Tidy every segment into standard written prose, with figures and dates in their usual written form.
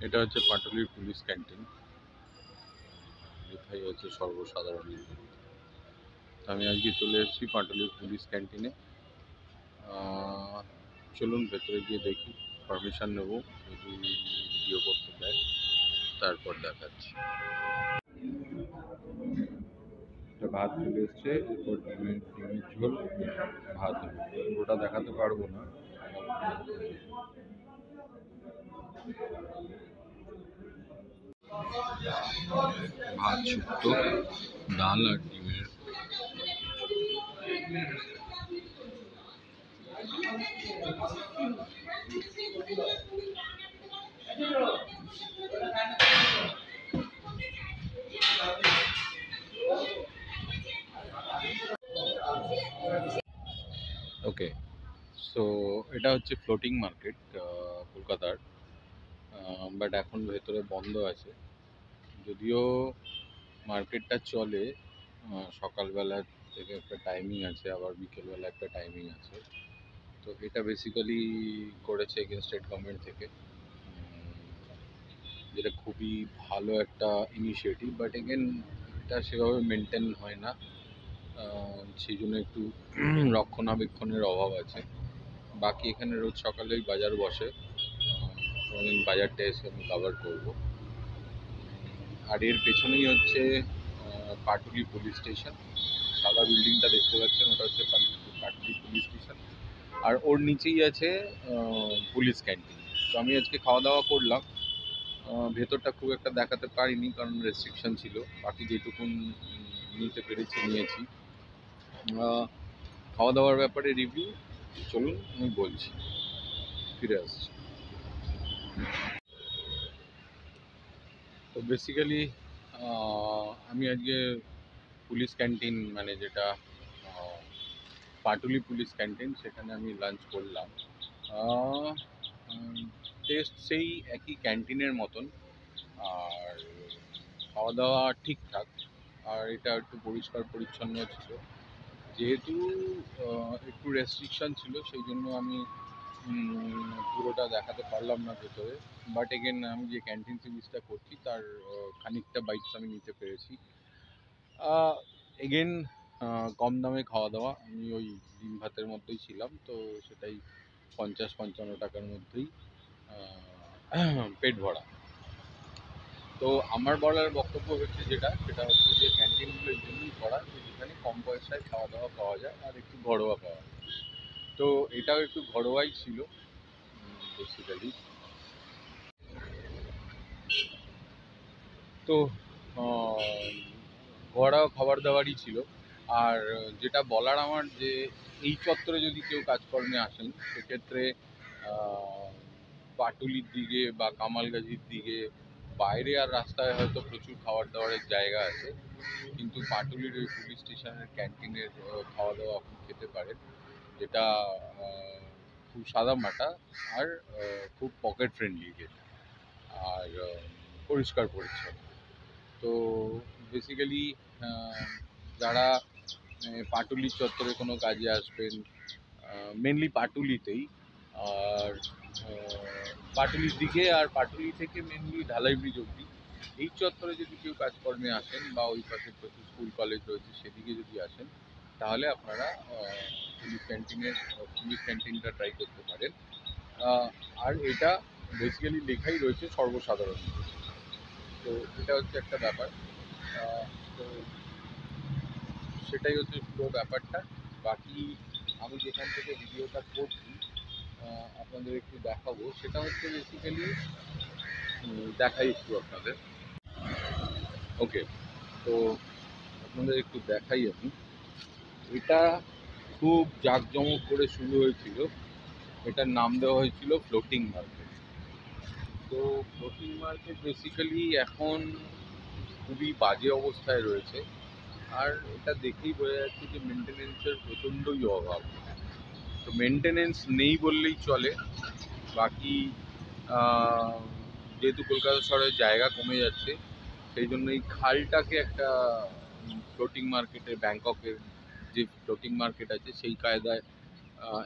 এটা হচ্ছে পাটুলির police canteen, লেখাই হচ্ছে সর্বসাধারণের জন্য। আমি আজকে চলে এসেছি পাটুলির পুলিশ ক্যান্টিনে। চলুন ভেতরে গিয়ে দেখি, পারমিশন নেব, যদি ভিডিও করতে দেয় তারপর দেখাচ্ছি। ভাত চলে এসছে, এরপর ডিমের ঝোল, ভাত ওটা দেখাতে পারবো না। ভাত, শুক্তো, ডাল আর ডিমের। ওকে, সো এটা হচ্ছে ফ্লোটিং মার্কেট কলকাতার, বাট এখন ভেতরে বন্ধ আছে। যদিও মার্কেটটা চলে, সকালবেলা থেকে একটা টাইমিং আছে, আবার বিকেলবেলা একটা টাইমিং আছে। তো এটা বেসিক্যালি করেছে স্টেট গভর্নমেন্ট থেকে, যেটা খুবই ভালো একটা ইনিশিয়েটিভ, বাট এগেন এটা সেভাবে মেনটেন হয় না, সেই জন্য একটু রক্ষণাবেক্ষণের অভাব আছে। বাকি এখানে রোজ সকালেই বাজার বসে, বাজারটা এসে আমি কভার করবো। আর এর পেছনেই হচ্ছে পাটুলি পুলিশ স্টেশন। সাদা বিল্ডিংটা দেখতে পাচ্ছেন, ওটা হচ্ছে পাটুলি পুলিশ স্টেশন। আর ওর নিচেই আছে পুলিশ ক্যান্টিন। তো আমি আজকে খাওয়া দাওয়া করলাম, ভেতরটা খুব একটা দেখাতে পারিনি কারণ রেস্ট্রিকশন ছিল। বাকি যেটুকুন নিতে পেরেছি নিয়েছি। খাওয়া দাওয়ার ব্যাপারে রিভিউ চলুন আমি বলছি, ফিরে আসছি। তো বেসিক্যালি আমি আজকে পুলিশ ক্যান্টিন, মানে যেটা পাটুলি পুলিশ ক্যান্টিন, সেখানে আমি লাঞ্চ করলাম। টেস্ট সেই একই ক্যান্টিনের মতন, আর খাওয়া দাওয়া ঠিকঠাক। আর এটা একটু পরিষ্কার পরিচ্ছন্ন ছিল। যেহেতু একটু রেস্ট্রিকশন ছিল, সেই জন্য আমি পুরোটা দেখাতে পারলাম না ভেতরে। বাট এগেন আমি যে ক্যান্টিন সিরিজটা করছি তার খানিকটা বাইটস আমি নিতে পেরেছি। এগেন কম দামে খাওয়া দাওয়া। আমি ওই ডিম ভাতের মধ্যেই ছিলাম, তো সেটাই 50-55 টাকার মধ্যেই পেট ভরা। তো আমার বলার বক্তব্য হচ্ছে সেটা হচ্ছে যে ক্যান্টিনগুলো এই জন্যই করা যে যেখানে কম পয়সায় খাওয়া দাওয়া পাওয়া যায় আর একটু ঘরোয়া পাওয়া যায়। তো এটাও একটু ঘরোয়াই ছিল বেসিক্যালি। তো ঘরোয়া খাবার দাবারই ছিল। আর যেটা বলার আমার, যে এই চত্বরে যদি কেউ কাজকর্মে আসেন সেক্ষেত্রে পাটুলির দিকে বা কামালগাজির দিকে বাইরে আর রাস্তায় হয়তো প্রচুর খাবার দাবারের জায়গা আছে, কিন্তু পাটুলির ওই পুলিশ স্টেশনের ক্যান্টিনের খাওয়া দাওয়া আপনি খেতে পারেন, যেটা খুব সাদামাটা আর খুব পকেট ফ্রেন্ডলি, যেটা আর পরিষ্কার পরিচ্ছন্ন। তো বেসিক্যালি যারা পাটুলি চত্বরে কোনো কাজে আসবেন, মেনলি পাটুলিতেই, আর পাটুলির দিকে আর পাটুলি থেকে মেনলি ঢালাই ব্রিজ অবধি এই চত্বরে যদি কেউ কাজকর্মে আসেন বা ওই পাশে প্রচুর স্কুল কলেজ রয়েছে সেদিকে যদি আসেন, তাহলে আপনারা পুলিশ ক্যান্টিনটা ট্রাই করতে পারেন। আর এটা বেসিক্যালি লেখাই রয়েছে সর্বসাধারণ। তো এটা হচ্ছে একটা ব্যাপার। তো সেটাই হচ্ছে পুরো ব্যাপারটা। বাকি আমি যেখান থেকে ভিডিওটা করছি আপনাদের একটু দেখাবো, সেটা হচ্ছে বেসিক্যালি দেখাই একটু আপনাদের। ওকে, তো আপনাদের একটু দেখাই আমি। এটা খুব জাঁকজমক করে শুরু হয়েছিল, এটার নাম দেওয়া হয়েছিল ফ্লোটিং মার্কেট। তো ফ্লোটিং মার্কেট বেসিক্যালি এখন খুবই বাজে অবস্থায় রয়েছে, আর এটা দেখেই বোঝা যাচ্ছে যে মেনটেনেন্সের প্রচণ্ডই অভাব। তো মেনটেনেন্স নেই বললেই চলে। বাকি যেহেতু কলকাতা শহরের জায়গা কমে যাচ্ছে, সেই জন্য এই খালটাকে একটা ফ্লোটিং মার্কেটের, ব্যাংককের যে ফ্লোটিং মার্কেট আছে সেই কায়দায়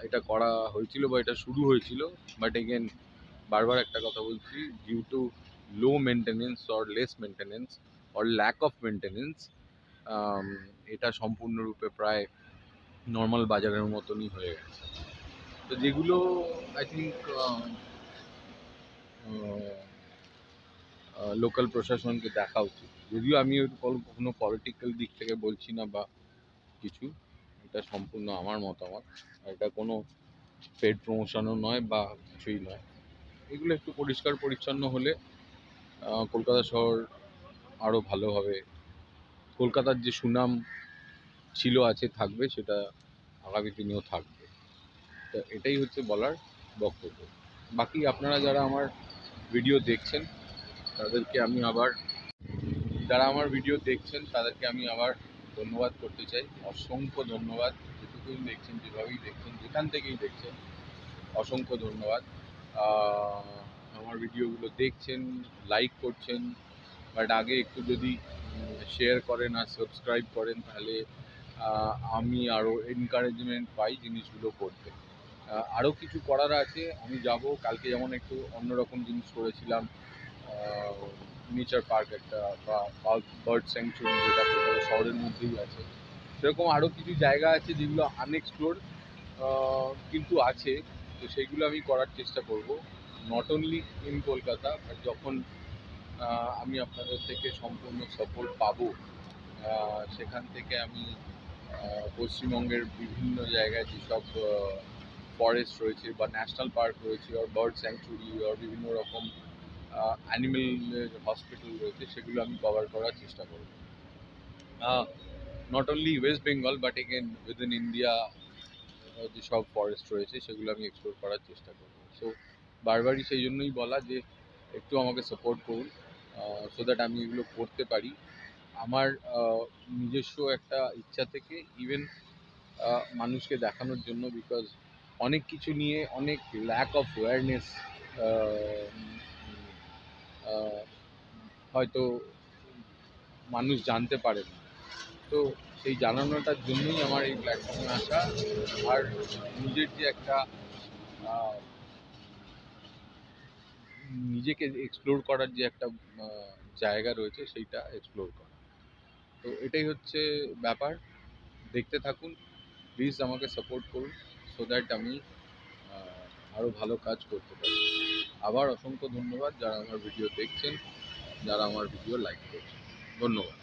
এটা করা হয়েছিল বা এটা শুরু হয়েছিল। বাট এগেন বারবার একটা কথা বলছি, due to low maintenance or less maintenance or lack of maintenance এটা সম্পূর্ণরূপে প্রায় নর্মাল বাজারের মতনই হয়ে গেছে। তো যেগুলো আই থিঙ্ক লোকাল প্রশাসনকে দেখা উচিত। যদিও আমি কোনো পলিটিক্যাল দিক থেকে বলছি না বা কিছু, এটা সম্পূর্ণ আমার মতামত। এটা কোনো পেড প্রমোশনও নয় বা কিছুই নয়। এগুলো একটু পরিষ্কার পরিচ্ছন্ন হলে কলকাতা শহর আরও ভালো হবে। কলকাতার যে সুনাম ছিল, আছে, থাকবে, সেটা আগামী দিনেও থাকবে। তো এটাই হচ্ছে বলার বক্তব্য। বাকি আপনারা যারা আমার ভিডিও দেখছেন তাদেরকে আমি আবার ধন্যবাদ করতে চাই। অসংখ্য ধন্যবাদ। যেটুকুই দেখছেন, যেভাবেই দেখছেন, যেখান থেকেই দেখছেন, অসংখ্য ধন্যবাদ। আমার ভিডিওগুলো দেখছেন, লাইক করছেন, বাট আগে একটু যদি শেয়ার করেন আর সাবস্ক্রাইব করেন, তাহলে আমি আরও এনকারেজমেন্ট পাই জিনিসগুলো করতে। আরও কিছু করার আছে, আমি যাব। কালকে যেমন একটু অন্যরকম জিনিস করেছিলাম, নেচার পার্ক একটা বা বার্ড স্যাংচুরি, যেটা কলকাতা শহরের মধ্যেই আছে। সেরকম আরও কিছু জায়গা আছে যেগুলো আনএক্সপ্লোর কিন্তু আছে। তো সেইগুলো আমি করার চেষ্টা করব, not only in Kolkata. But যখন আমি আপনাদের থেকে সম্পূর্ণ সাপোর্ট পাবো, সেখান থেকে আমি পশ্চিমবঙ্গের বিভিন্ন জায়গায় যেসব ফরেস্ট রয়েছে বা ন্যাশনাল পার্ক রয়েছে আর বার্ড স্যাংচুরি আর বিভিন্ন রকম অ্যানিমেলের হসপিটাল রয়েছে, সেগুলো আমি কভার করার চেষ্টা করব। Not only West Bengal but again within India যেসব ফরেস্ট রয়েছে সেগুলো আমি এক্সপ্লোর করার চেষ্টা করব। সো বারবারই সেই জন্যই বলা যে একটু আমাকে সাপোর্ট করুন, সো দ্যাট আমি এগুলো করতে পারি। আমার নিজস্ব একটা ইচ্ছা থেকে, ইভেন মানুষকে দেখানোর জন্য, বিকজ অনেক কিছু নিয়ে অনেক ল্যাক অফ অ্যাওয়ারনেস হয়তো মানুষ জানতে পারে না। তো সেই জানানোটার জন্যই আমার এই প্ল্যাটফর্মে আসা, আর নিজের যে একটা নিজেকে এক্সপ্লোর করার যে একটা জায়গা রয়েছে, সেইটা এক্সপ্লোর করা। তো এটাই হচ্ছে ব্যাপার। দেখতে থাকুন, প্লিজ আমাকে সাপোর্ট করুন, সো দ্যাট আমি আরও ভালো কাজ করতে পারি। আবার অসংখ্য ধন্যবাদ যারা আমার ভিডিও দেখছেন, যারা আমার ভিডিও লাইক করছেন। ধন্যবাদ।